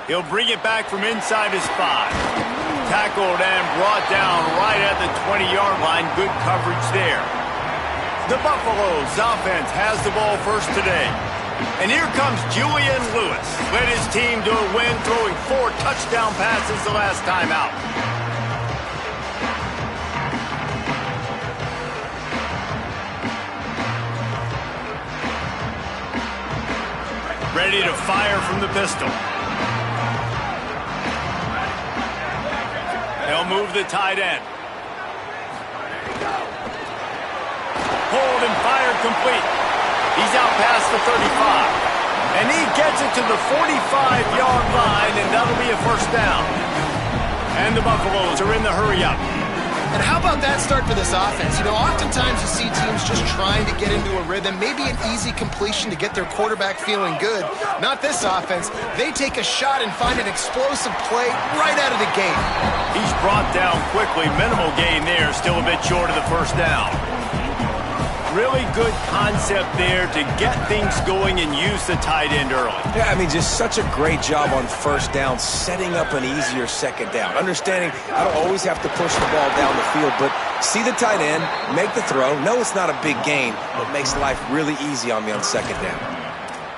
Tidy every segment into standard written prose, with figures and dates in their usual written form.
He'll bring it back from inside his 5. Tackled and brought down right at the 20-yard line. Good coverage there. The Buffaloes offense has the ball first today. And here comes Julian Lewis. Led his team to a win, throwing 4 touchdown passes the last time out. Ready to fire from the pistol. They'll move the tight end. Hold and fire complete. He's out past the 35. And he gets it to the 45-yard line, and that'll be a first down. And the Buffaloes are in the hurry-up. And how about that start for this offense? You know, oftentimes you see teams just trying to get into a rhythm, maybe an easy completion to get their quarterback feeling good. Not this offense. They take a shot and find an explosive play right out of the gate. He's brought down quickly. Minimal gain there, still a bit short of the first down. Really good concept there to get things going and use the tight end early. Yeah, I mean, just such a great job on first down, setting up an easier second down. Understanding I don't always have to push the ball down the field, but see the tight end, make the throw. No, it's not a big gain, but makes life really easy on me on second down.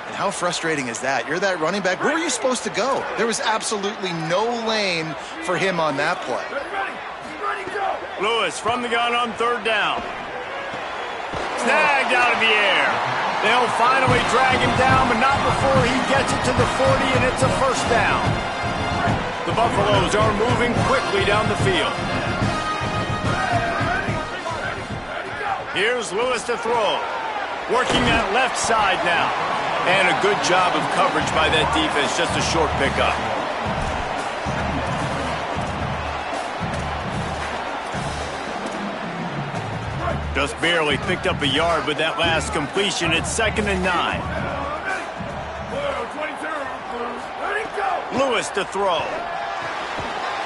And how frustrating is that? You're that running back. Where were you supposed to go? There was absolutely no lane for him on that play. Lewis from the gun on third down. Snagged out of the air. They'll finally drag him down, but not before he gets it to the 40, and it's a first down. The Buffaloes are moving quickly down the field. Here's Lewis to throw. Working that left side now. And a good job of coverage by that defense, just a short pickup. Just barely picked up a yard with that last completion. It's 2nd and 9. Lewis to throw.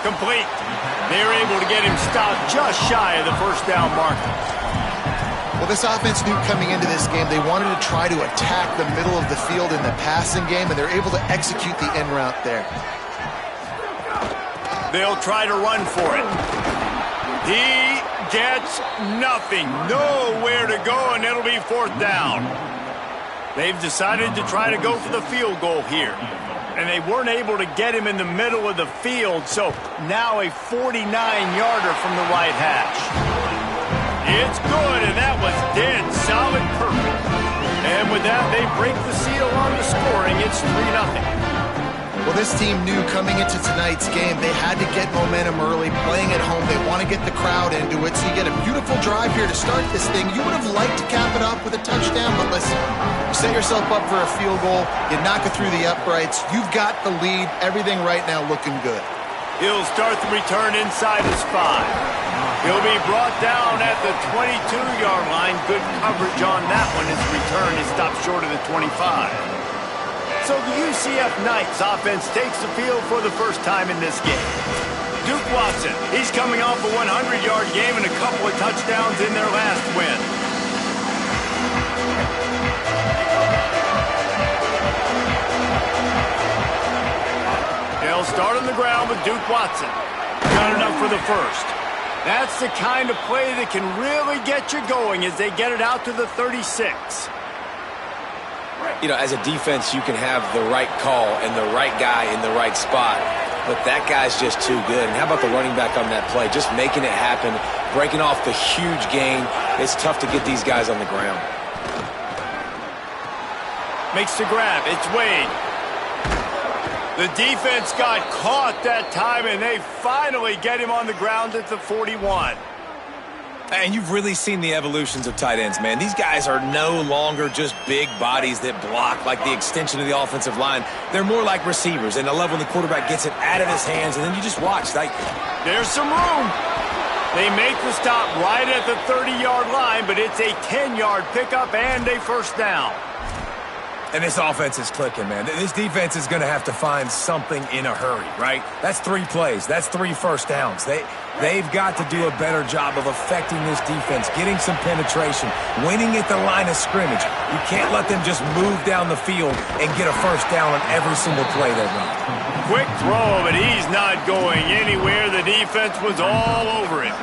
Complete. They're able to get him stopped just shy of the first down marker. Well, this offense knew coming into this game they wanted to try to attack the middle of the field in the passing game, and they're able to execute the end route there. They'll try to run for it. He gets nothing. Nowhere to go, and it'll be 4th down. They've decided to try to go for the field goal here. And they weren't able to get him in the middle of the field, so now a 49-yarder from the right hash. It's good, and that was dead solid perfect. And with that, they break the seal on the scoring. It's 3-0. Well, this team knew coming into tonight's game they had to get momentum early, playing at home. They want to get the crowd into it, so you get a beautiful drive here to start this thing. You would have liked to cap it off with a touchdown, but listen, you set yourself up for a field goal, you knock it through the uprights, you've got the lead, everything right now looking good. He'll start the return inside his 5. He'll be brought down at the 22-yard line. Good coverage on that one. His return is stopped short of the 25. So the UCF Knights offense takes the field for the first time in this game. Duke Watson, he's coming off a 100-yard game and a couple of touchdowns in their last win. They'll start on the ground with Duke Watson. Got enough for the first. That's the kind of play that can really get you going as they get it out to the 36. You know, as a defense, you can have the right call and the right guy in the right spot, but that guy's just too good. And how about the running back on that play? Just making it happen, breaking off the huge gain. It's tough to get these guys on the ground. Makes the grab. It's Wade. The defense got caught that time, and they finally get him on the ground at the 41. And you've really seen the evolutions of tight ends, man. These guys are no longer just big bodies that block like the extension of the offensive line. They're more like receivers, and I love when the quarterback gets it out of his hands, and then you just watch. There's some room. They make the stop right at the 30-yard line, but it's a 10-yard pickup and a first down. And this offense is clicking, man. This defense is going to have to find something in a hurry, right? That's 3 plays. That's 3 first downs. They've got to do a better job of affecting this defense, getting some penetration, winning at the line of scrimmage. You can't let them just move down the field and get a first down on every single play they run. Quick throw, but he's not going anywhere. The defense was all over him.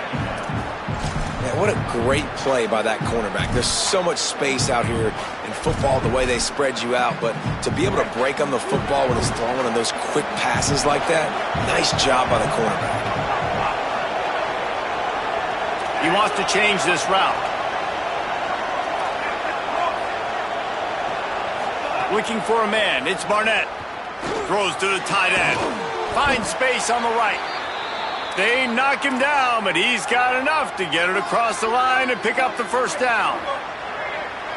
Man, what a great play by that cornerback. There's so much space out here in football, the way they spread you out, but to be able to break on the football when it's throwing on those quick passes like that, nice job by the cornerback. He wants to change this route. Looking for a man. It's Barnett. Throws to the tight end. Finds space on the right. They knock him down, but he's got enough to get it across the line and pick up the first down.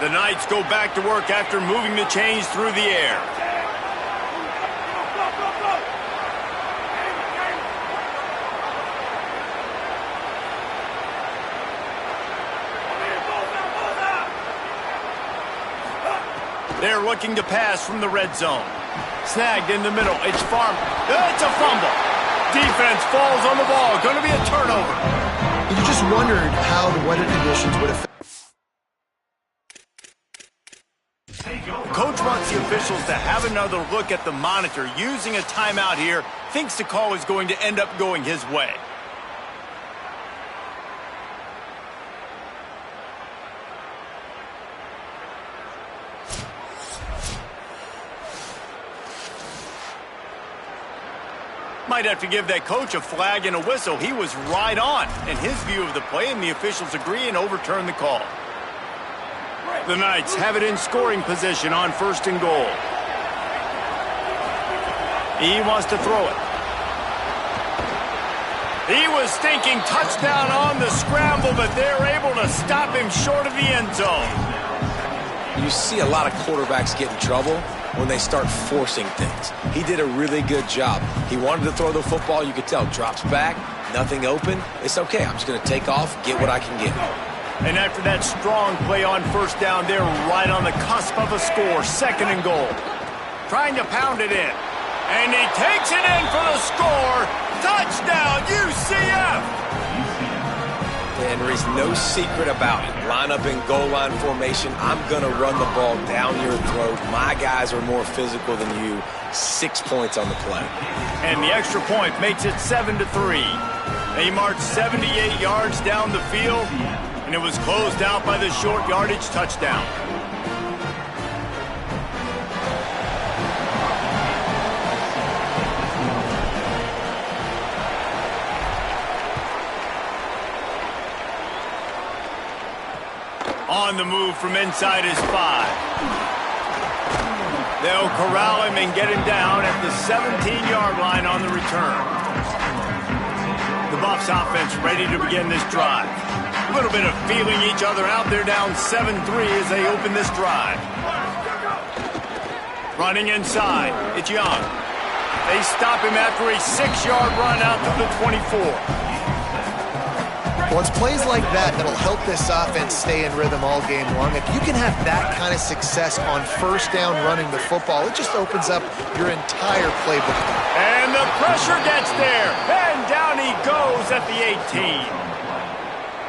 The Knights go back to work after moving the chains through the air. They're looking to pass from the red zone. Snagged in the middle. It's Farmer. It's a fumble. Defense falls on the ball. Going to be a turnover. You just wondered how the weather conditions would affect. Coach wants the officials to have another look at the monitor. Using a timeout here, thinks the call is going to end up going his way. Might have to give that coach a flag and a whistle. He was right on in his view of the play, and the officials agree and overturn the call. The Knights have it in scoring position on 1st and goal. He wants to throw it. He was thinking touchdown on the scramble, but they're able to stop him short of the end zone. You see a lot of quarterbacks get in trouble when they start forcing things. He did a really good job. He wanted to throw the football. You could tell. Drops back, nothing open. It's okay. I'm just going to take off, get what I can get. And after that strong play on 1st down, they're right on the cusp of a score. 2nd and goal. Trying to pound it in. And he takes it in for the score. Touchdown, UCF! And there's no secret about it. Line up in goal line formation. I'm going to run the ball down your throat. My guys are more physical than you. 6 points on the play. And the extra point makes it 7-3. They marched 78 yards down the field, and it was closed out by the short yardage touchdown. On the move from inside his 5. They'll corral him and get him down at the 17-yard line on the return. The Buffs offense ready to begin this drive. A little bit of feeling each other out. They're down 7-3 as they open this drive. Running inside. It's Young. They stop him after a 6-yard run out to the 24. Well, it's plays like that that'll help this offense stay in rhythm all game long. If you can have that kind of success on 1st down running the football, it just opens up your entire playbook. And the pressure gets there. And down he goes at the 18.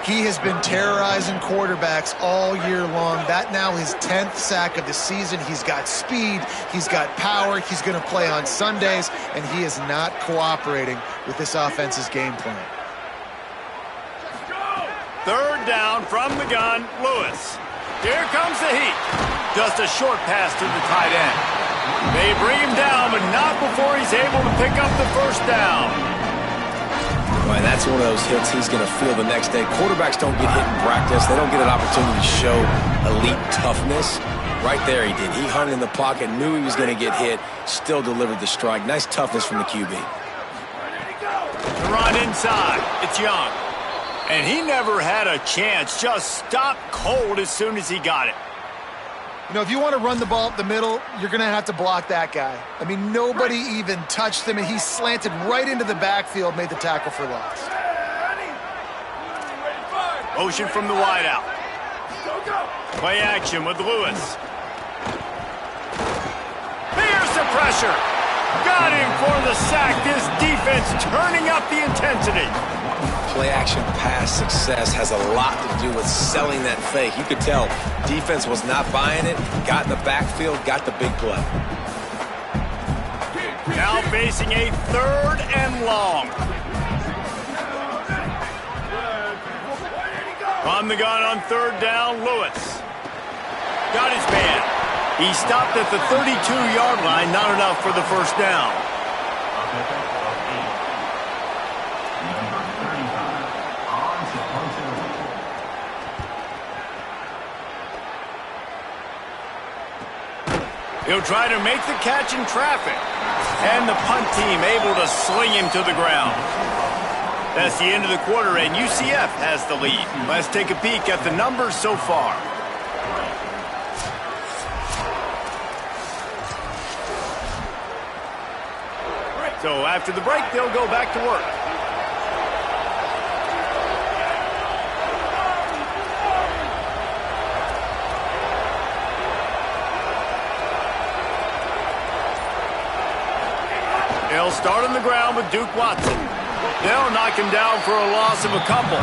He has been terrorizing quarterbacks all year long. That now his 10th sack of the season. He's got speed. He's got power. He's going to play on Sundays, and he is not cooperating with this offense's game plan. 3rd down from the gun, Lewis. Here comes the heat. Just a short pass to the tight end. They bring him down, but not before he's able to pick up the 1st down. Boy, that's one of those hits he's going to feel the next day. Quarterbacks don't get hit in practice. They don't get an opportunity to show elite toughness. Right there he did. He hung in the pocket, knew he was going to get hit, still delivered the strike. Nice toughness from the QB. The run inside. It's Young. And he never had a chance. Just stopped cold as soon as he got it. You know, if you want to run the ball up the middle, you're going to have to block that guy. I mean, nobody even touched him, and he slanted right into the backfield, made the tackle for loss. Motion from the wideout. Play action with Lewis. Here's the pressure. Got him for the sack. This defense turning up the intensity. Play-action pass success has a lot to do with selling that fake. You could tell defense was not buying it, got in the backfield, got the big play. Now facing a 3rd and long. From the gun on 3rd down, Lewis. Got his man. He stopped at the 32-yard line, not enough for the first down. He'll try to make the catch in traffic. And the punt team able to sling him to the ground. That's the end of the quarter, and UCF has the lead. Let's take a peek at the numbers so far. So after the break, they'll go back to work. They'll start on the ground with Duke Watson. They'll knock him down for a loss of a couple.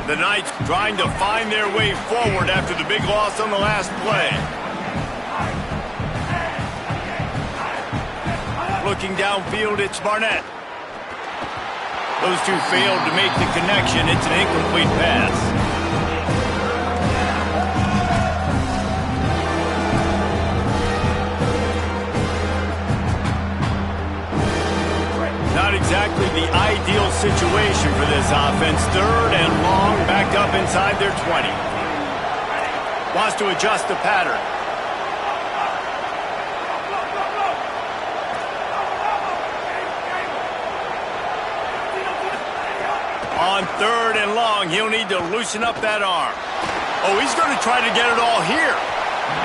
The Knights trying to find their way forward after the big loss on the last play. Looking downfield, it's Barnett. Those two failed to make the connection. It's an incomplete pass. Not exactly the ideal situation for this offense. 3rd and long, back up inside their 20. Wants to adjust the pattern. On 3rd and long, he'll need to loosen up that arm. Oh, he's going to try to get it all here.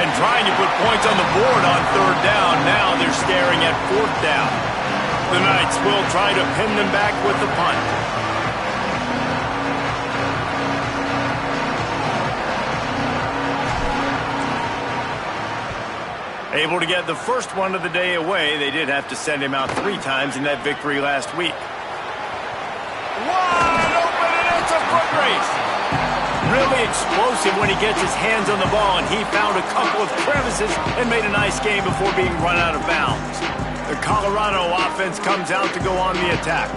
And trying to put points on the board on 3rd down. Now they're staring at 4th down. The Knights will try to pin them back with the punt. Able to get the first one of the day away. They did have to send him out 3 times in that victory last week. Wide open, and it's a foot race. Really explosive when he gets his hands on the ball, and he found a couple of crevices and made a nice game before being run out of bounds. The Colorado offense comes out to go on the attack.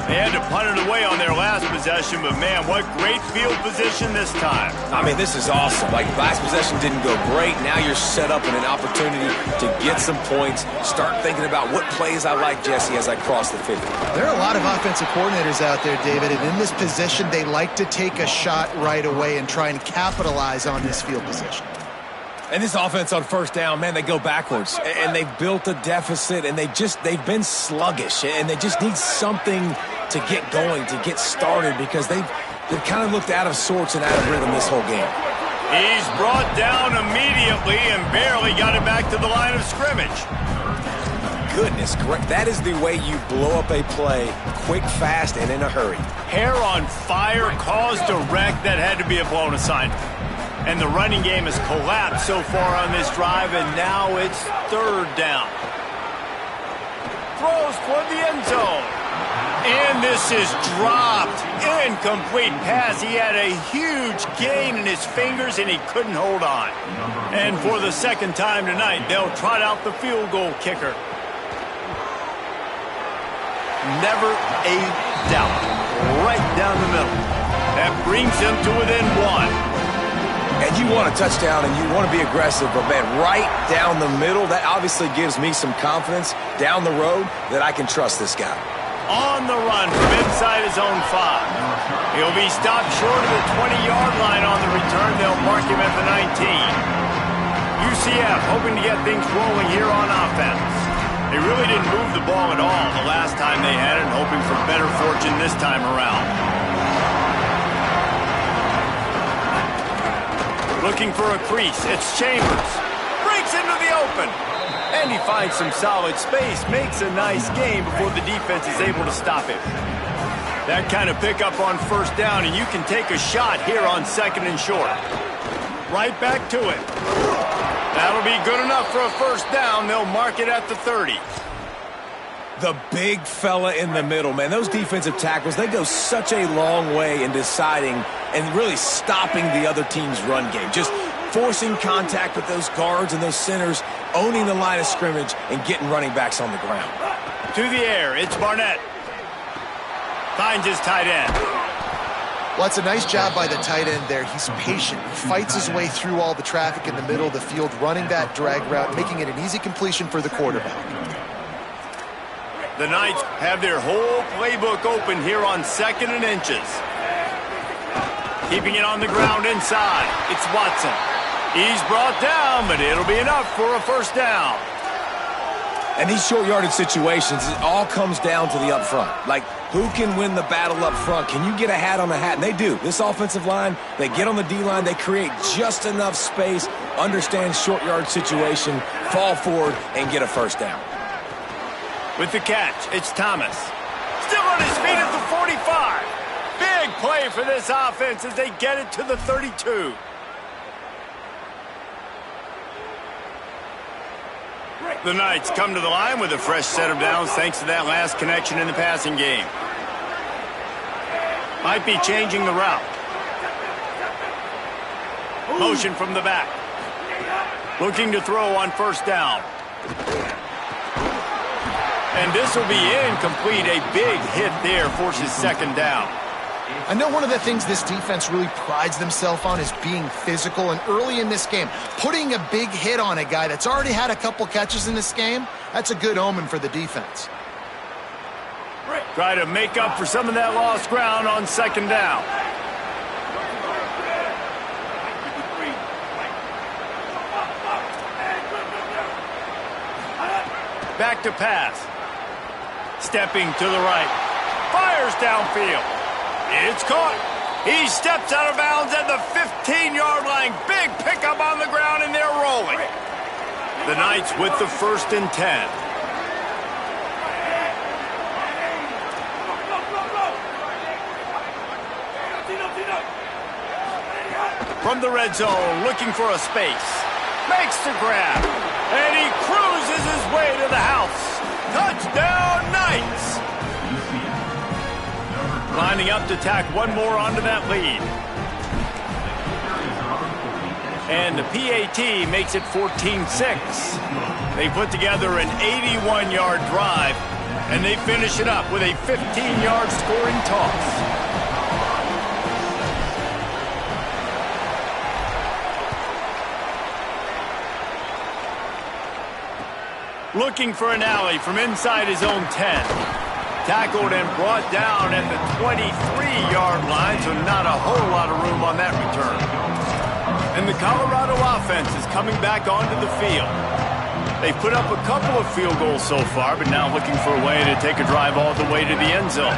They had to punt it away on their last possession, but man, what great field position this time. I mean, this is awesome. Like, last possession didn't go great. Now you're set up in an opportunity to get some points. Start thinking about what plays I like, Jesse, as I cross the 50. There are a lot of offensive coordinators out there, David, and in this position, they like to take a shot right away and try and capitalize on this field position. And this offense on 1st down, man, they go backwards. And they've built a deficit, and they've been sluggish. And they just need something to get going, to get started, because they've kind of looked out of sorts and out of rhythm this whole game. He's brought down immediately and barely got it back to the line of scrimmage. Goodness, correct. That is the way you blow up a play, quick, fast, and in a hurry. Hair on fire, caused a wreck. That had to be a blown assignment. And the running game has collapsed so far on this drive, and now it's 3rd down. Throws toward the end zone. And this is dropped. Incomplete pass. He had a huge gain in his fingers, and he couldn't hold on. And for the 2nd time tonight, they'll trot out the field goal kicker. Never a doubt. Right down the middle. That brings him to within 1. And you want a touchdown and you want to be aggressive, but man, right down the middle, that obviously gives me some confidence down the road that I can trust this guy. On the run from inside his own 5. He'll be stopped short of the 20-yard line on the return. They'll mark him at the 19. UCF hoping to get things rolling here on offense. They really didn't move the ball at all the last time they had it, hoping for better fortune this time around. Looking for a crease. It's Chambers. Breaks into the open. And he finds some solid space. Makes a nice game before the defense is able to stop him. That kind of pickup on 1st down, and you can take a shot here on 2nd and short. Right back to it. That'll be good enough for a first down. They'll mark it at the 30. The big fella in the middle, man. Those defensive tackles, they go such a long way in deciding and really stopping the other team's run game. Just forcing contact with those guards and those centers, owning the line of scrimmage, and getting running backs on the ground. To the air, it's Barnett. Finds his tight end. Well, that's a nice job by the tight end there. He's patient. He fights his way through all the traffic in the middle of the field, running that drag route, making it an easy completion for the quarterback. The Knights have their whole playbook open here on 2nd and inches. Keeping it on the ground inside. It's Watson. He's brought down, but it'll be enough for a first down. And these short yardage situations, it all comes down to the up front. Like, who can win the battle up front? Can you get a hat on a hat? And they do. This offensive line, they get on the D-line, they create just enough space, understand short yard situation, fall forward, and get a first down. With the catch, it's Thomas. Still on his feet at the 45. Big play for this offense as they get it to the 32. The Knights come to the line with a fresh set of downs thanks to that last connection in the passing game. Might be changing the route. Motion from the back. Looking to throw on first down. And this will be incomplete. A big hit there forces second down. I know one of the things this defense really prides themselves on is being physical, and early in this game, putting a big hit on a guy that's already had a couple catches in this game, that's a good omen for the defense. Try to make up for some of that lost ground on second down. Back to pass. Stepping to the right. Fires downfield. It's caught. He steps out of bounds at the 15-yard line. Big pickup on the ground, and they're rolling. The Knights with the 1st and 10. From the red zone, looking for a space. Makes the grab. And he cruises his way to the house. Touchdown, Knights! Lining up to tack one more onto that lead. And the PAT makes it 14-6. They put together an 81-yard drive, and they finish it up with a 15-yard scoring toss. Looking for an alley from inside his own 10. Tackled and brought down at the 23-yard line, so not a whole lot of room on that return. And the Colorado offense is coming back onto the field. They've put up a couple of field goals so far, but now looking for a way to take a drive all the way to the end zone.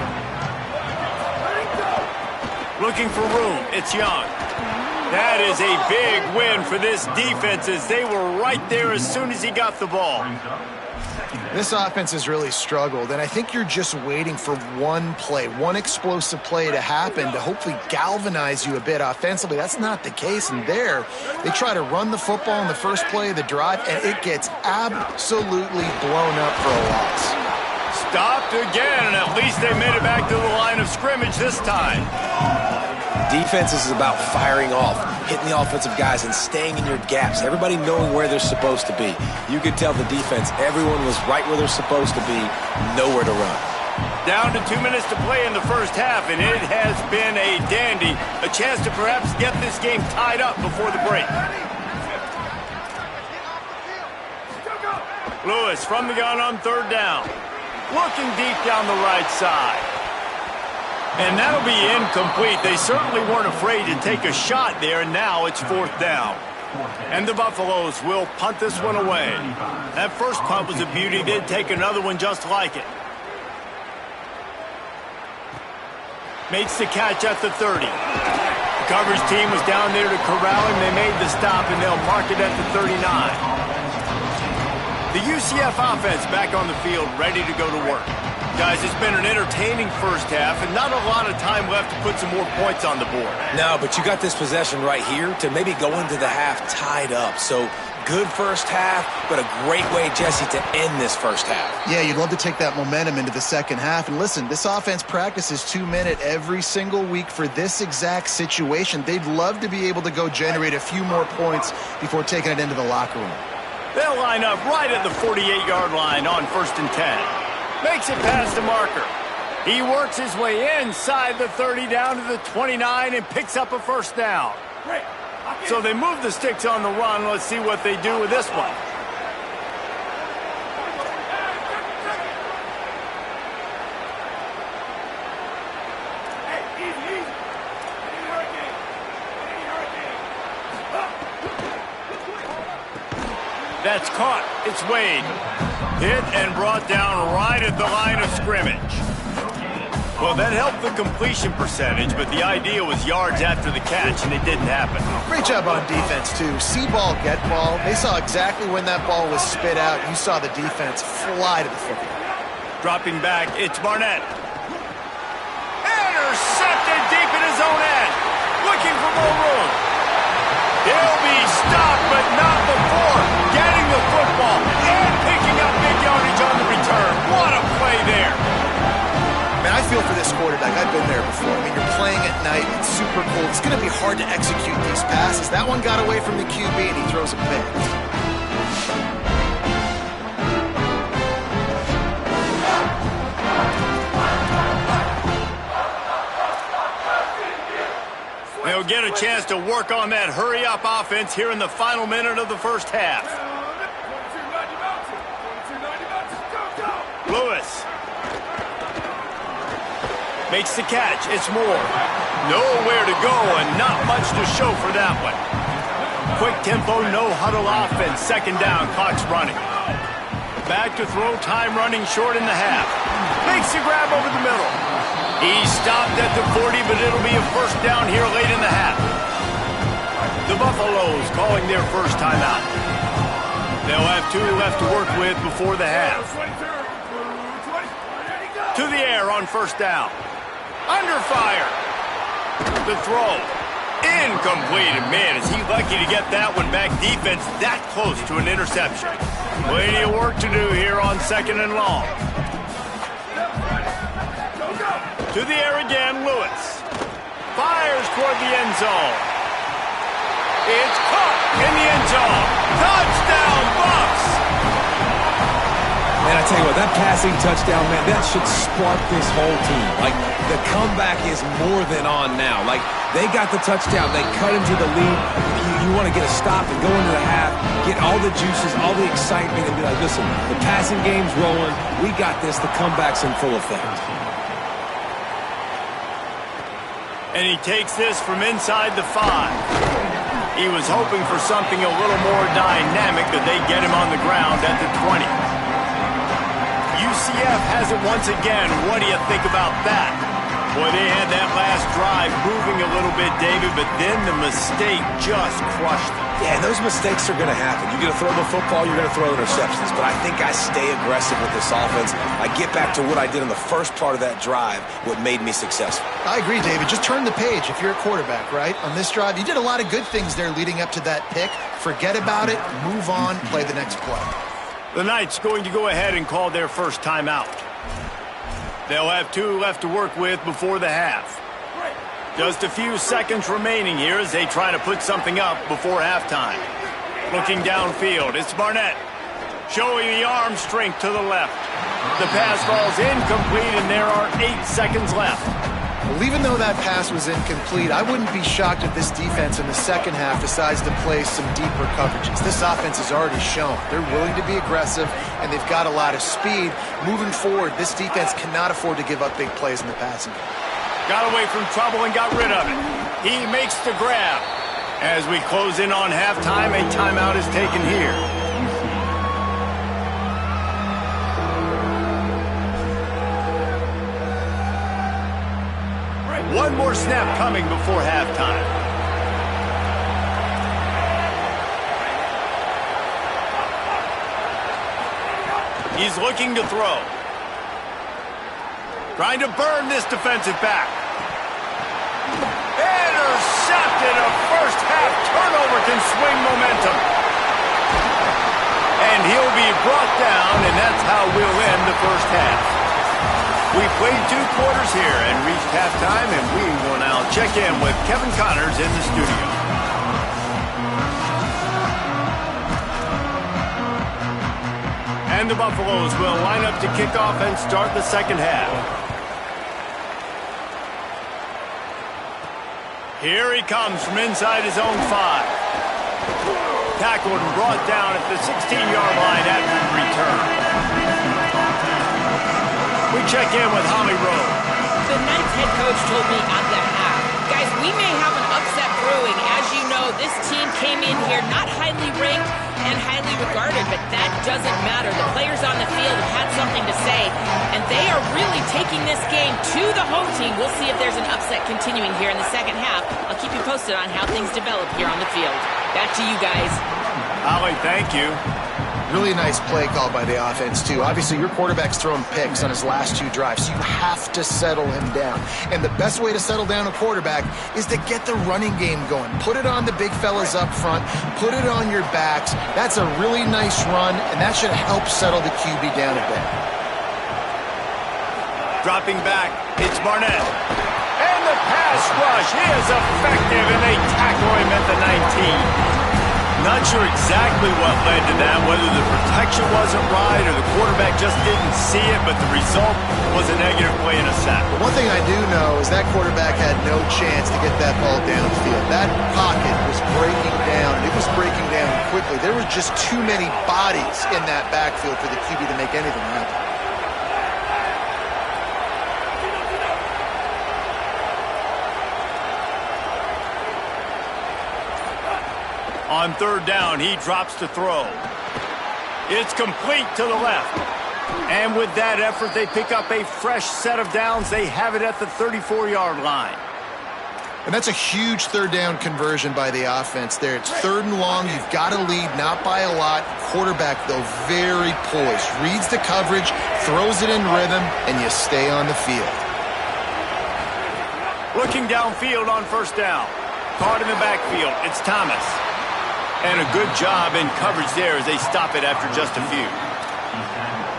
Looking for room, it's Young. That is a big win for this defense as they were right there as soon as he got the ball. This offense has really struggled, and I think you're just waiting for one play, one explosive play to happen to hopefully galvanize you a bit offensively. That's not the case, and there they try to run the football in the first play of the drive, and it gets absolutely blown up for a loss. Stopped again, and at least they made it back to the line of scrimmage this time. Defense is about firing off, hitting the offensive guys and staying in your gaps, everybody knowing where they're supposed to be. You could tell the defense, everyone was right where they're supposed to be, nowhere to run. Down to 2 minutes to play in the first half, and it has been a dandy. A chance to perhaps get this game tied up before the break. Lewis from the gun on third down. Looking deep down the right side. And that'll be incomplete. They certainly weren't afraid to take a shot there, and now it's fourth down. And the Buffaloes will punt this one away. That first punt was a beauty. They'd take another one just like it. Makes the catch at the 30. The coverage team was down there to corral him. They made the stop, and they'll mark it at the 39. The UCF offense back on the field, ready to go to work. Guys, it's been an entertaining first half and not a lot of time left to put some more points on the board. No, but you got this possession right here to maybe go into the half tied up. So good first half, but a great way, Jesse, to end this first half. Yeah, you'd love to take that momentum into the second half. And listen, this offense practices 2-minute every single week for this exact situation. They'd love to be able to go generate a few more points before taking it into the locker room. They'll line up right at the 48-yard line on 1st and 10. Makes it past the marker. He works his way inside the 30 down to the 29 and picks up a first down. So they move the sticks on the run. Let's see what they do with this one. That's caught. It's Wade. Hit and brought down right at the line of scrimmage. Well, that helped the completion percentage, but the idea was yards after the catch, and it didn't happen. Great job on defense, too. See ball, get ball. They saw exactly when that ball was spit out. You saw the defense fly to the football. Dropping back, it's Barnett. Intercepted deep in his own end. Looking for more room. He'll be stopped, but not before getting the football and picking up big yardage on the return. What a play there. Man, I feel for this quarterback. I've been there before. I mean, you're playing at night. It's super cold. It's going to be hard to execute these passes. That one got away from the QB, and he throws a pick. They'll get a chance to work on that hurry-up offense here in the final minute of the first half. Lewis makes the catch. It's Moore. Nowhere to go and not much to show for that one. Quick tempo, no huddle offense. Second down, clock's running. Back to throw, time running short in the half. Makes the grab over the middle. He stopped at the 40, but it'll be a first down here late in the half. The Buffaloes calling their first timeout. They'll have 2 left to work with before the half. To the air on first down. Under fire. The throw. Incomplete. And man, is he lucky to get that one back. Defense that close to an interception. Plenty of work to do here on 2nd and long. To the air again, Lewis. Fires toward the end zone. It's caught in the end zone. Touchdown, Bucs! Man, I tell you what, that passing touchdown, man, that should spark this whole team. Like, the comeback is more than on now. Like, they got the touchdown. They cut into the lead. You want to get a stop and go into the half, get all the juices, all the excitement, and be like, listen, the passing game's rolling. We got this. The comeback's in full effect. And he takes this from inside the 5. He was hoping for something a little more dynamic, but they get him on the ground at the 20. UCF has it once again. What do you think about that? Boy, they had that last drive moving a little bit, David, but then the mistake just crushed them. Yeah, those mistakes are going to happen. You're going to throw the football, you're going to throw interceptions. But I think I stay aggressive with this offense. I get back to what I did in the first part of that drive, what made me successful. I agree, David. Just turn the page if you're a quarterback, right? On this drive, you did a lot of good things there leading up to that pick. Forget about it, move on, play the next play. The Knights going to go ahead and call their first timeout. They'll have 2 left to work with before the half. Just a few seconds remaining here as they try to put something up before halftime. Looking downfield, it's Barnett. Showing the arm strength to the left. The pass falls incomplete, and there are 8 seconds left. Well, even though that pass was incomplete, I wouldn't be shocked if this defense in the second half decides to play some deeper coverages. This offense has already shown they're willing to be aggressive, and they've got a lot of speed. Moving forward, this defense cannot afford to give up big plays in the passing game. Got away from trouble and got rid of it. He makes the grab. As we close in on halftime, a timeout is taken here. One more snap coming before halftime. He's looking to throw. Trying to burn this defensive back. Intercepted. A first half turnover can swing momentum. And he'll be brought down, and that's how we'll end the first half. We played 2 quarters here and reached halftime, and we will now check in with Kevin Connors in the studio. And the Buffaloes will line up to kick off and start the second half. Here he comes from inside his own 5. Tackled and brought down at the 16-yard line after the return. We check in with Holly Rowe. The Knights head coach told me at the half, guys, we may have an upset brewing. As you know, this team came in here not highly ranked and highly regarded, but that doesn't matter. The players on the field have had something to say, and they are really taking this game to the home team. We'll see if there's an upset continuing here in the second half. I'll keep you posted on how things develop here on the field. Back to you guys. Holly, thank you. Really nice play call by the offense, too. Obviously, your quarterback's thrown picks on his last 2 drives, so you have to settle him down. And the best way to settle down a quarterback is to get the running game going. Put it on the big fellas up front. Put it on your backs. That's a really nice run, and that should help settle the QB down a bit. Dropping back, it's Barnett. And the pass rush is effective, and they tackle him at the 19. Not sure exactly what led to that, whether the protection wasn't right or the quarterback just didn't see it, but the result was a negative play and a sack. One thing I do know is that quarterback had no chance to get that ball downfield. That pocket was breaking down, and it was breaking down quickly. There were just too many bodies in that backfield for the QB to make anything happen. On third down, he drops to throw. It's complete to the left. And with that effort, they pick up a fresh set of downs. They have it at the 34-yard line. And that's a huge third down conversion by the offense there. It's 3rd and long. You've got to lead, not by a lot. Quarterback, though, very poised. Reads the coverage, throws it in rhythm, and you stay on the field. Looking downfield on first down. Caught in the backfield. It's Thomas. And a good job in coverage there as they stop it after just a few.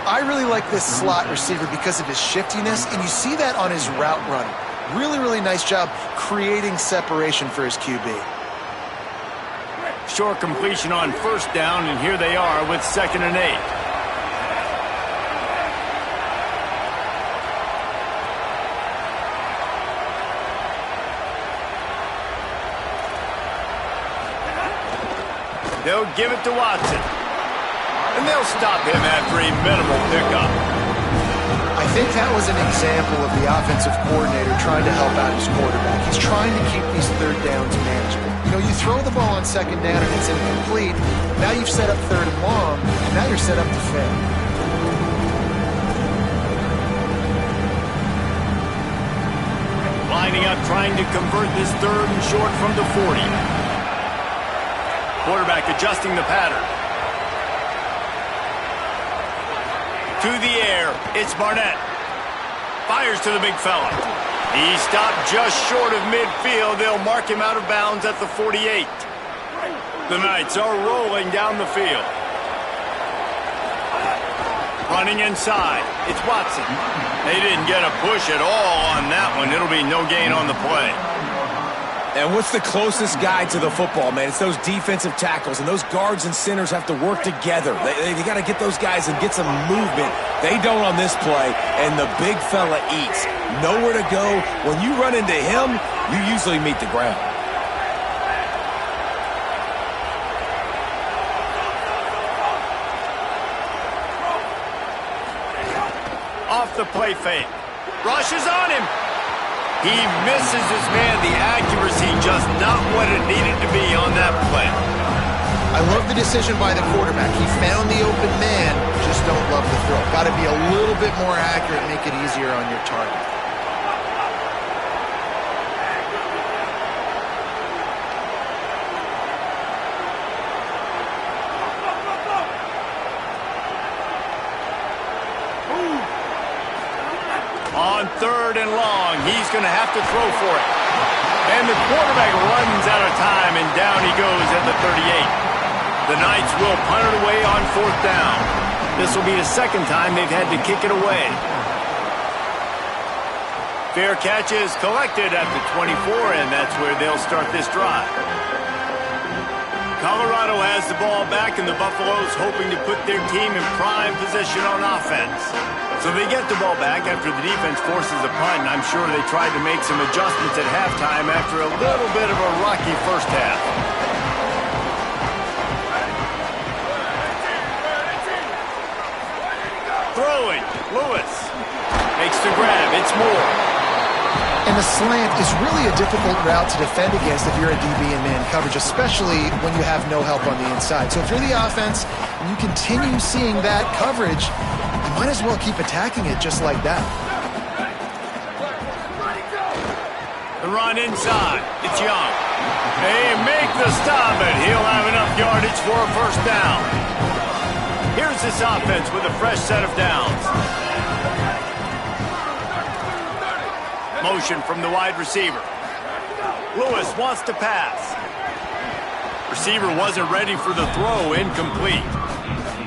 I really like this slot receiver because of his shiftiness, and you see that on his route running. Really, really nice job creating separation for his QB. Short completion on first down, and here they are with 2nd and 8. They'll give it to Watson. And they'll stop him after a minimal pickup. I think that was an example of the offensive coordinator trying to help out his quarterback. He's trying to keep these third downs manageable. You know, you throw the ball on 2nd down and it's incomplete. Now you've set up 3rd and long, and now you're set up to fail. Lining up, trying to convert this 3rd and short from the 40. Quarterback adjusting the pattern. To the air, it's Barnett. Fires to the big fella. He stopped just short of midfield. They'll mark him out of bounds at the 48. The Knights are rolling down the field. Running inside, it's Watson. They didn't get a push at all on that one. It'll be no gain on the play. And what's the closest guy to the football, man? It's those defensive tackles, and those guards and centers have to work together. They got to get those guys and get some movement. They don't on this play, and the big fella eats. Nowhere to go. When you run into him, you usually meet the ground. Off the play fake. Rushes on him. He misses his man. The accuracy just not what it needed to be on that play. I love the decision by the quarterback. He found the open man, just don't love the throw. Got to be a little bit more accurate, make it easier on your target. On 3rd and long, he's going to have to throw for it. And the quarterback runs out of time, and down he goes at the 38. The Knights will punt it away on 4th down. This will be the second time they've had to kick it away. Fair catch is collected at the 24, and that's where they'll start this drive. Colorado has the ball back, and the Buffaloes hoping to put their team in prime position on offense. So they get the ball back after the defense forces a punt, and I'm sure they tried to make some adjustments at halftime after a little bit of a rocky first half. Throwing, Lewis makes the grab. It's Moore. And the slant is really a difficult route to defend against if you're a DB in man coverage, especially when you have no help on the inside. So if you're the offense and you continue seeing that coverage, you might as well keep attacking it just like that. The run inside. It's Young. They make the stop, and he'll have enough yardage for a first down. Here's this offense with a fresh set of downs. Motion from the wide receiver. Lewis wants to pass. Receiver wasn't ready for the throw. Incomplete.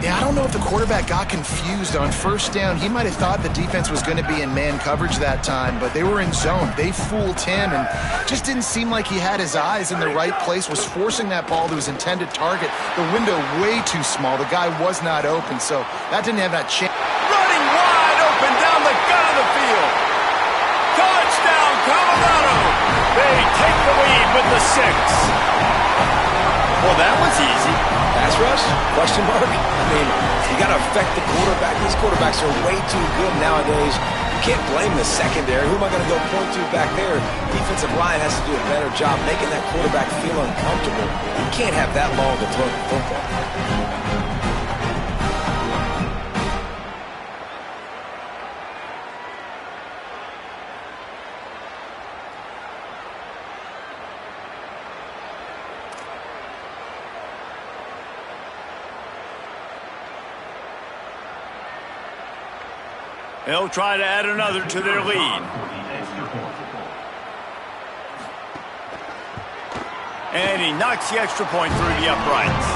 Yeah, I don't know if the quarterback got confused on first down. He might have thought the defense was going to be in man coverage that time, but they were in zone. They fooled him and just didn't seem like he had his eyes in the right place, was forcing that ball to his intended target. The window way too small. The guy was not open, so that didn't have that chance. Running wide open down the gut of the field. Touchdown, Colorado. They take the lead with the 6. Well, that was easy. Pass rush? Question mark? I mean, you got to affect the quarterback. These quarterbacks are way too good nowadays. You can't blame the secondary. Who am I going to go point to back there? Defensive line has to do a better job making that quarterback feel uncomfortable. You can't have that long to throw the football. They'll try to add another to their lead. And he knocks the extra point through the uprights.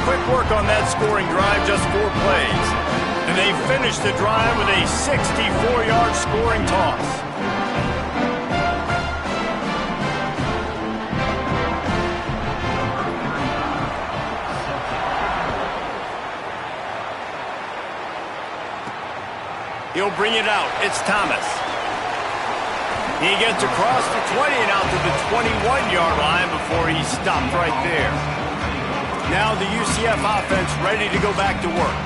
Quick work on that scoring drive, just 4 plays. And they finish the drive with a 64-yard scoring toss. He'll bring it out. It's Thomas. He gets across the 20 and out to the 21-yard line before he stopped right there. Now the UCF offense ready to go back to work.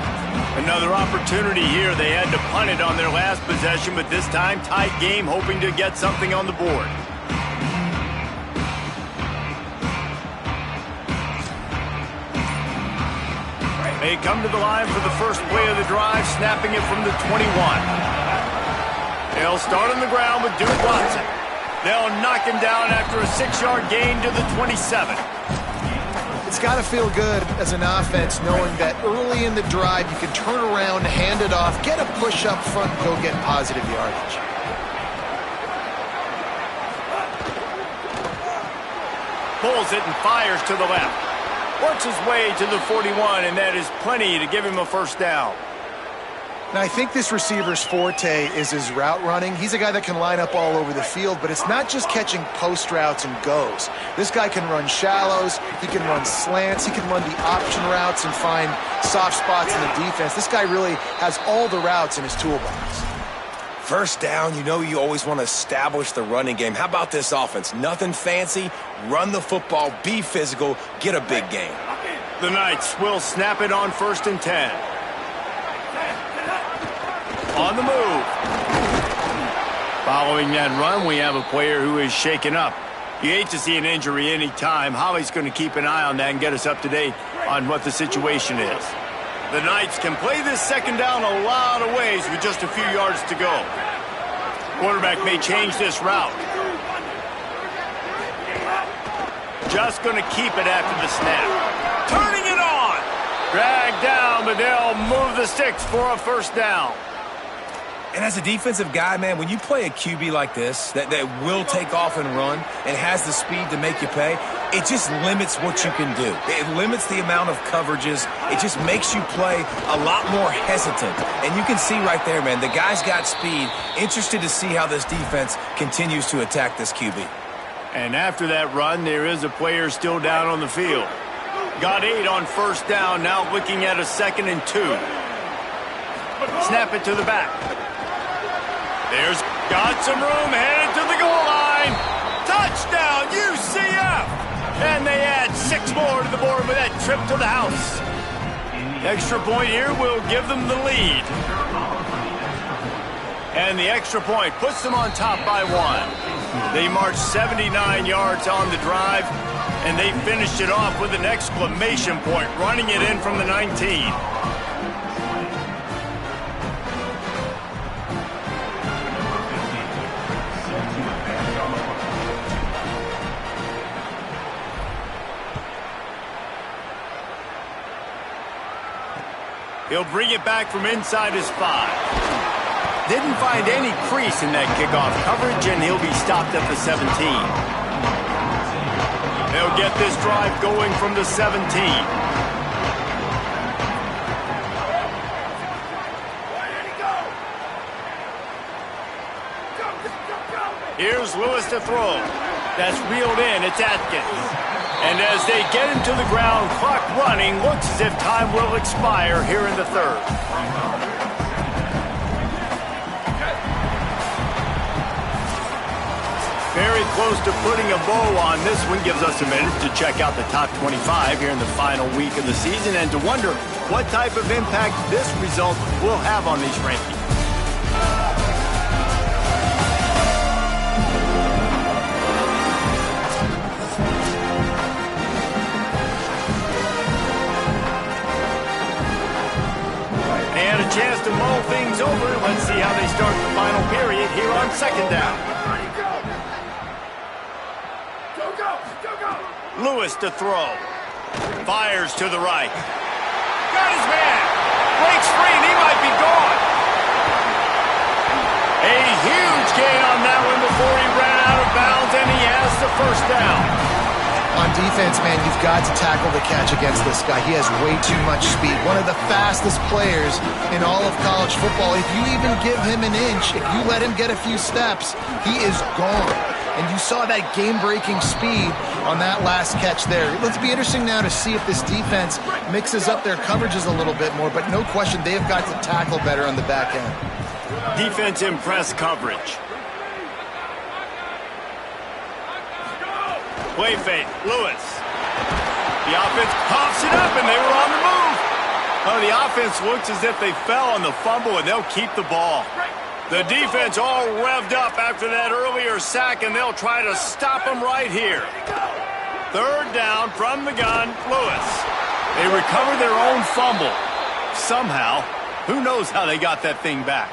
Another opportunity here. They had to punt it on their last possession, but this time tight game, hoping to get something on the board. They come to the line for the first play of the drive, snapping it from the 21. They'll start on the ground with Duke Watson. They'll knock him down after a 6-yard gain to the 27. It's got to feel good as an offense knowing that early in the drive you can turn around, hand it off, get a push up front, and go get positive yardage. Pulls it and fires to the left. Works his way to the 41, and that is plenty to give him a first down. Now, I think this receiver's forte is his route running. He's a guy that can line up all over the field, but it's not just catching post routes and goes. This guy can run shallows, he can run slants, he can run the option routes and find soft spots in the defense. This guy really has all the routes in his toolbox. First down, you know you always want to establish the running game. How about this offense? Nothing fancy. Run the football, be physical, get a big gain. The Knights will snap it on 1st and 10. On the move. Following that run, we have a player who is shaken up. You hate to see an injury any time. Holly's going to keep an eye on that and get us up to date on what the situation is. The Knights can play this second down a lot of ways with just a few yards to go. Quarterback may change this route. Just going to keep it after the snap. Turning it on. Dragged down, but they'll move the sticks for a first down. And as a defensive guy, man, when you play a QB like this that will take off and run and has the speed to make you pay, it just limits what you can do. It limits the amount of coverages. It just makes you play a lot more hesitant. And you can see right there, man, the guy's got speed. Interested to see how this defense continues to attack this QB. And after that run, there is a player still down on the field. Got 8 on first down, now looking at a 2nd and 2. Snap it to the back. There's got some room, headed to the goal line. Touchdown, UCF! And they add 6 more to the board with that trip to the house. Extra point here will give them the lead. And the extra point puts them on top by 1. They marched 79 yards on the drive, and they finished it off with an exclamation point, running it in from the 19. He'll bring it back from inside his 5. Didn't find any crease in that kickoff coverage, and he'll be stopped at the 17. They'll get this drive going from the 17. Here's Lewis to throw. That's reeled in. It's Atkins. And as they get him to the ground, clock running, looks as if time will expire here in the 3rd. Very close to putting a bow on this one. Gives us a minute to check out the top 25 here in the final week of the season and to wonder what type of impact this result will have on these rankings. And a chance to mull things over. Let's see how they start the final period here on 2nd down. Lewis to throw. Fires to the right. Got his man. Breaks free, and he might be gone. A huge gain on that one before he ran out of bounds, and he has the 1st down. On defense, man, you've got to tackle the catch against this guy. He has way too much speed. One of the fastest players in all of college football. If you even give him an inch, if you let him get a few steps, he is gone. And you saw that game-breaking speed on that last catch there. Let's be interesting now to see if this defense mixes up their coverages a little bit more. But no question, they have got to tackle better on the back end. Defense impress coverage. Play fake, Lewis. The offense pops it up, and they were on the move. Oh, the offense looks as if they fell on the fumble, and they'll keep the ball. The defense all revved up after that earlier sack, and they'll try to stop them right here. 3rd down from the gun, Lewis. They recover their own fumble. Somehow, who knows how they got that thing back.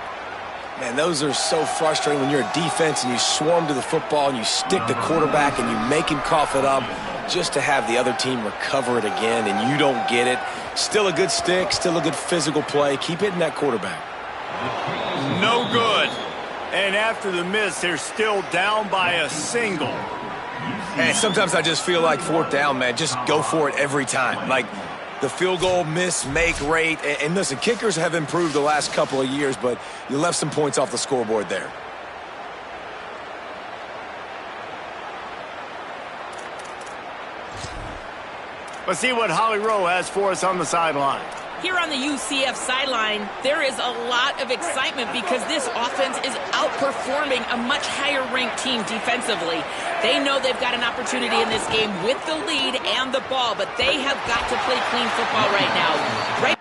Man, those are so frustrating when you're a defense and you swarm to the football and you stick the quarterback and you make him cough it up just to have the other team recover it again and you don't get it. Still a good stick, still a good physical play. Keep hitting that quarterback. No good. And after the miss, they're still down by a single. And sometimes I just feel like 4th down, man, just go for it every time. Like, the field goal miss-make rate. And listen, kickers have improved the last couple of years, but you left some points off the scoreboard there. Let's see what Holly Rowe has for us on the sideline. Here on the UCF sideline, there is a lot of excitement because this offense is outperforming a much higher-ranked team defensively. They know they've got an opportunity in this game with the lead and the ball, but they have got to play clean football right now. Right.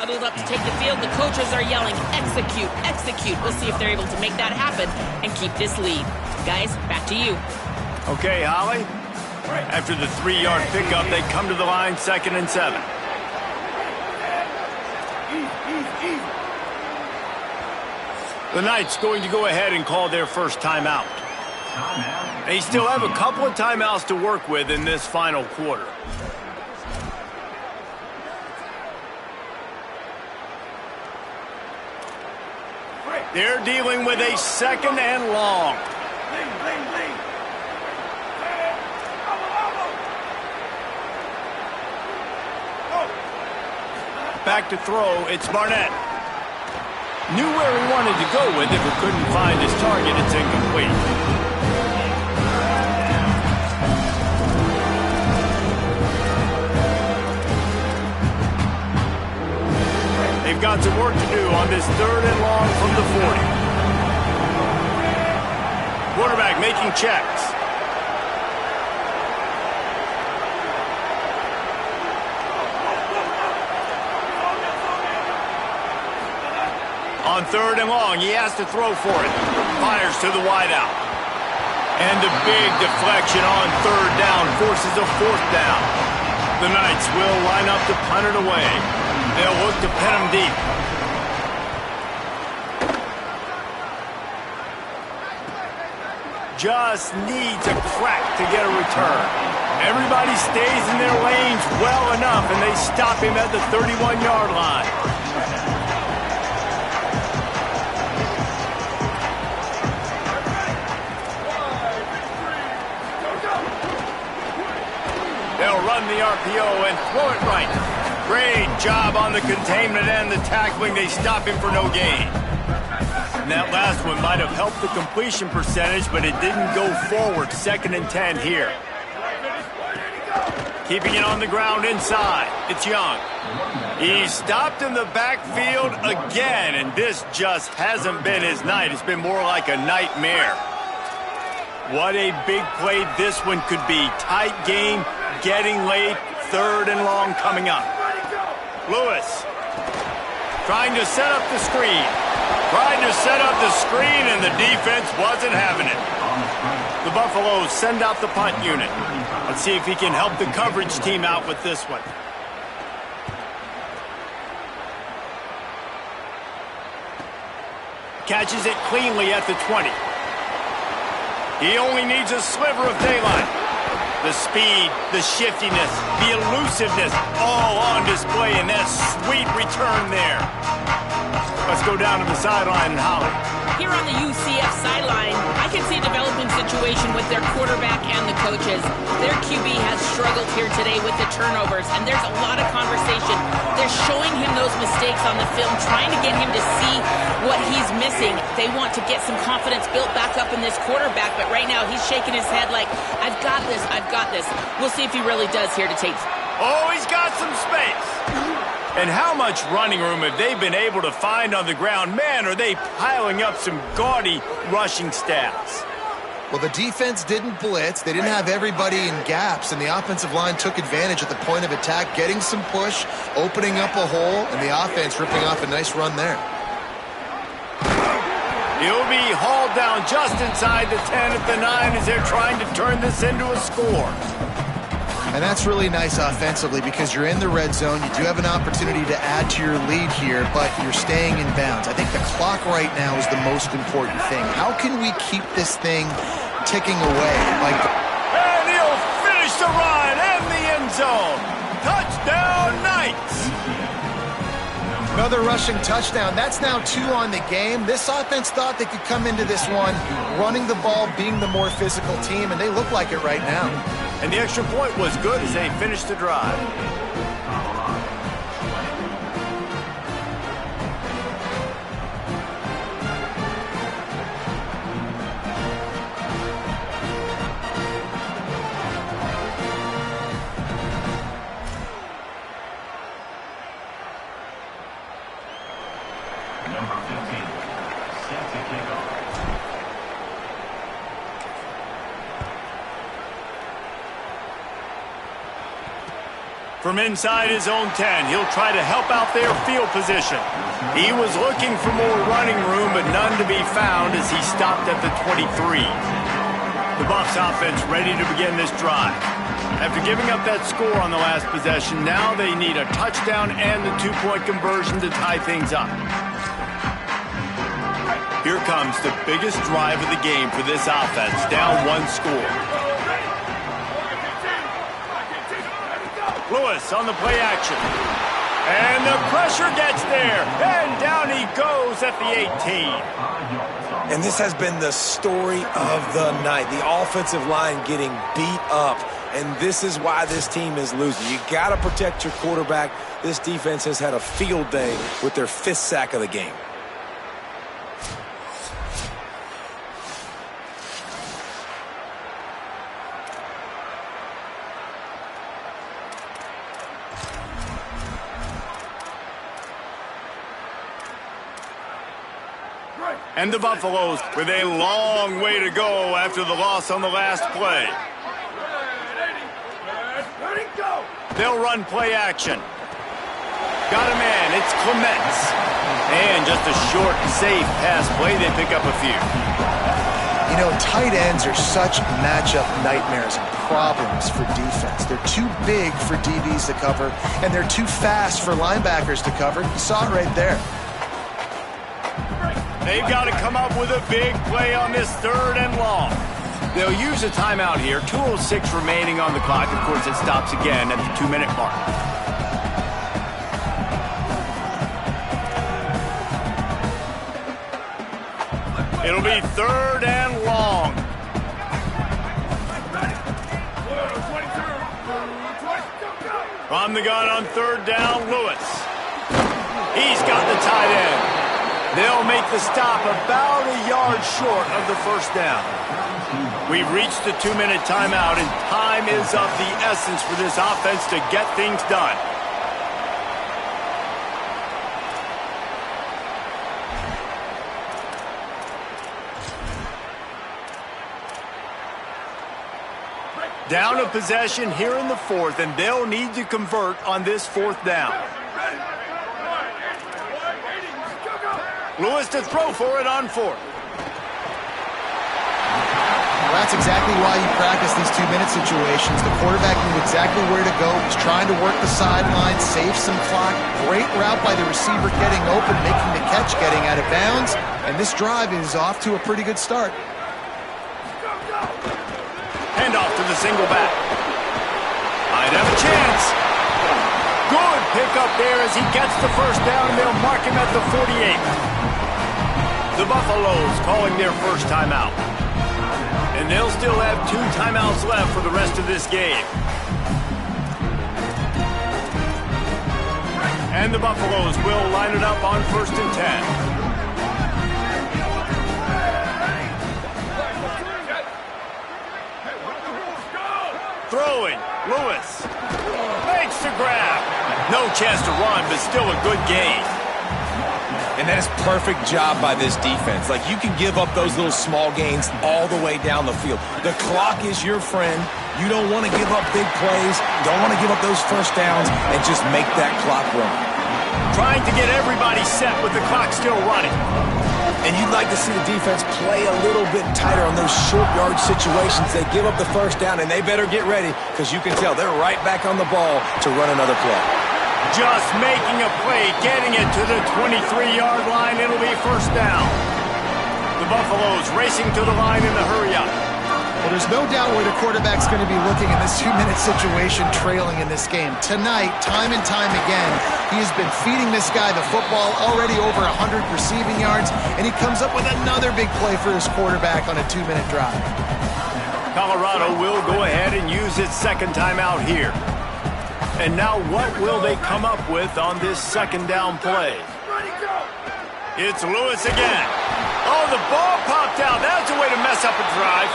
Huddled up to take the field, the coaches are yelling, execute, execute. We'll see if they're able to make that happen and keep this lead. Guys, back to you. Okay, Holly. After the 3-yard pickup, they come to the line, 2nd and 7. The Knights going to go ahead and call their first timeout. They still have a couple of timeouts to work with in this final quarter. They're dealing with a second and long. Back to throw, it's Barnett. Knew where he wanted to go with it, but couldn't find his target. It's incomplete. They've got some work to do on this third and long from the 40. Quarterback making checks. On third and long, he has to throw for it. Fires to the wideout. And a big deflection on third down forces a fourth down. The Knights will line up to punt it away. They'll look to pin him deep. Just needs a crack to get a return. Everybody stays in their lanes well enough, and they stop him at the 31-yard line. They'll run the RPO and throw it right. Great job on the containment and the tackling. They stop him for no gain. And that last one might have helped the completion percentage, but it didn't go forward. 2nd and 10 here. Keeping it on the ground inside. It's Young. He's stopped in the backfield again, and this just hasn't been his night. It's been more like a nightmare. What a big play this one could be. Tight game, getting late, 3rd and long coming up. Lewis trying to set up the screen. Tried to set up the screen, and the defense wasn't having it. The Buffaloes send out the punt unit. Let's see if he can help the coverage team out with this one. Catches it cleanly at the 20. He only needs a sliver of daylight. The speed, the shiftiness, the elusiveness, all on display in that sweet return there. Let's go down to the sideline and Holly. Here on the UCF sideline, I can see a developing situation with their quarterback and the coaches. Their QB has struggled here today with the turnovers, and there's a lot of conversation. They're showing him those mistakes on the film, trying to get him to see what he's missing. They want to get some confidence built back up in this quarterback, but right now he's shaking his head like, I've got this, I've got this. We'll see if he really does here to take. Oh, he's got some space. And how much running room have they been able to find on the ground? Man, are they piling up some gaudy rushing stats. Well, the defense didn't blitz. They didn't have everybody in gaps, and the offensive line took advantage at the point of attack, getting some push, opening up a hole, and the offense ripping off a nice run there. He'll be hauled down just inside the 10 at the 9 as they're trying to turn this into a score. And that's really nice offensively because you're in the red zone. You do have an opportunity to add to your lead here, but you're staying in bounds. I think the clock right now is the most important thing. How can we keep this thing ticking away? And he'll finish the run and the end zone. Touchdown, Knights! Another rushing touchdown. That's now 2 on the game. This offense thought they could come into this one running the ball, being the more physical team, and they look like it right now. And the extra point was good as they finished the drive. Number 15, set to kick off. From inside his own 10, he'll try to help out their field position. He was looking for more running room, but none to be found as he stopped at the 23. The Buffs offense ready to begin this drive. After giving up that score on the last possession, now they need a touchdown and the two-point conversion to tie things up. Here comes the biggest drive of the game for this offense, down one score. Lewis on the play action. And the pressure gets there. And down he goes at the 18. And this has been the story of the night. The offensive line getting beat up. And this is why this team is losing. You got to protect your quarterback. This defense has had a field day with their 5th sack of the game. And the Buffaloes with a long way to go after the loss on the last play. They'll run play action. Got a man, it's Clements. And just a short, safe pass play, they pick up a few. You know, tight ends are such matchup nightmares and problems for defense. They're too big for DBs to cover, and they're too fast for linebackers to cover. You saw it right there. They've got to come up with a big play on this 3rd and long. They'll use a timeout here. 2:06 remaining on the clock. Of course, it stops again at the 2-minute mark. It'll be 3rd and long. From the gun on 3rd down, Lewis. He's got the tight end. They'll make the stop about a yard short of the 1st down. We've reached the 2-minute timeout, and time is of the essence for this offense to get things done. Down a possession here in the 4th, and they'll need to convert on this 4th down. Lewis to throw for it on 4th. Well, that's exactly why you practice these 2-minute situations. The quarterback knew exactly where to go. He's trying to work the sideline, save some clock. Great route by the receiver getting open, making the catch, getting out of bounds. And this drive is off to a pretty good start. Hand off to the single back. Might have a chance. Good pickup there as he gets the 1st down, and they'll mark him at the 48. The Buffaloes calling their 1st timeout. And they'll still have 2 timeouts left for the rest of this game. And the Buffaloes will line it up on 1st and 10. Throwing, Lewis. Makes the grab. No chance to run, but still a good gain. And that is perfect job by this defense. Like, you can give up those little small gains all the way down the field. The clock is your friend. You don't want to give up big plays. Don't want to give up those 1st downs and just make that clock run. Trying to get everybody set with the clock still running. And you'd like to see the defense play a little bit tighter on those short yard situations. They give up the 1st down, and they better get ready because you can tell they're right back on the ball to run another play. Just making a play, getting it to the 23-yard line. It'll be 1st down. The Buffaloes racing to the line in the hurry-up. Well, there's no doubt where the quarterback's going to be looking in this 2-minute situation, trailing in this game. Tonight, time and time again, he has been feeding this guy the football, already over 100 receiving yards, and he comes up with another big play for his quarterback on a 2-minute drive. Colorado will go ahead and use its 2nd timeout here. And now what will they come up with on this 2nd down play? It's Lewis again. Oh, the ball popped out. That's a way to mess up a drive.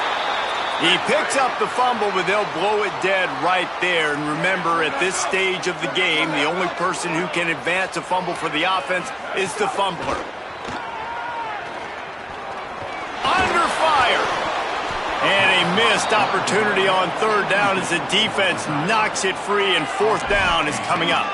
He picks up the fumble, but they'll blow it dead right there. And remember, at this stage of the game, the only person who can advance a fumble for the offense is the fumbler. Under fire. And a missed opportunity on 3rd down as the defense knocks it free, and 4th down is coming up.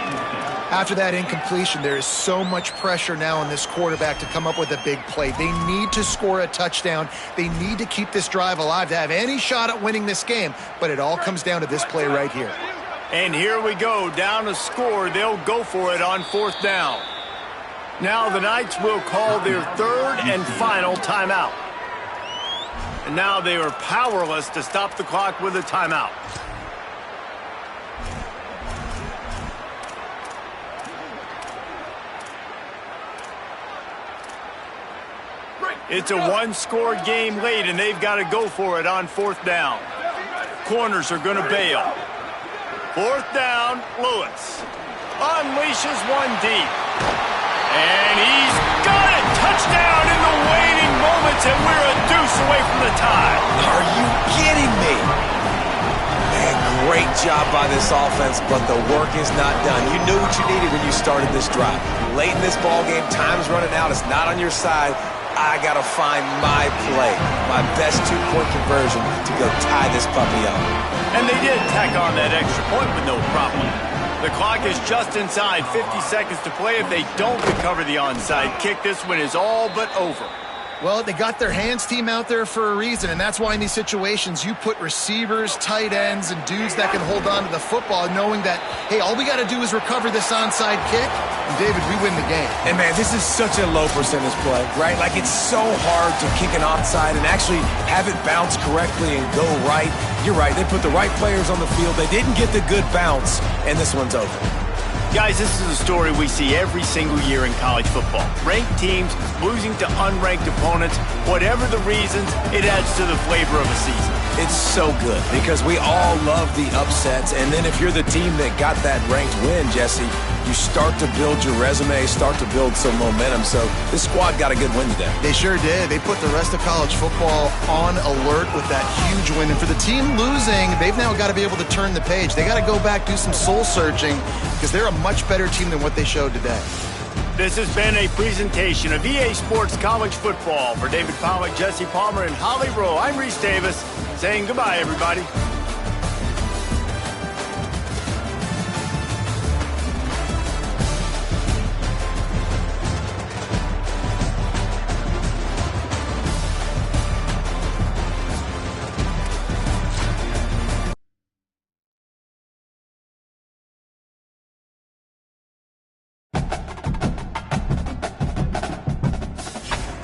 After that incompletion, there is so much pressure now on this quarterback to come up with a big play. They need to score a touchdown. They need to keep this drive alive to have any shot at winning this game. But it all comes down to this play right here. And here we go, down a score. They'll go for it on 4th down. Now the Knights will call their 3rd and final timeout. And now they are powerless to stop the clock with a timeout. It's a one-score game late, and they've got to go for it on 4th down. Corners are going to bail. 4th down, Lewis unleashes one deep. And he's got it! Touchdown in the waning moments, and we're a deuce away from the tie. Are you kidding me? Man, great job by this offense, but the work is not done. You knew what you needed when you started this drive. Late in this ball game, time's running out. It's not on your side. I got to find my play, my best 2-point conversion to go tie this puppy up. And they did tack on that extra point with no problem. The clock is just inside 50 seconds to play. If they don't recover the onside kick, this one is all but over. Well, they got their hands team out there for a reason, and that's why in these situations you put receivers, tight ends, and dudes that can hold on to the football, knowing that, hey, all we got to do is recover this onside kick, and David, we win the game. And man, this is such a low percentage play, right? Like, it's so hard to kick an onside and actually have it bounce correctly and go right. You're right, they put the right players on the field. They didn't get the good bounce, and this one's over. Guys, this is a story we see every single year in college football. Ranked teams losing to unranked opponents. Whatever the reasons, it adds to the flavor of a season. It's so good because we all love the upsets. And then if you're the team that got that ranked win, Jesse, you start to build your resume, start to build some momentum. So this squad got a good win today. They sure did. They put the rest of college football on alert with that huge win. And for the team losing, they've now got to be able to turn the page. They got to go back, do some soul searching, because they're a much better team than what they showed today. This has been a presentation of EA Sports College Football. For David Pollack, Jesse Palmer, and Holly Rowe, I'm Reese Davis saying goodbye, everybody.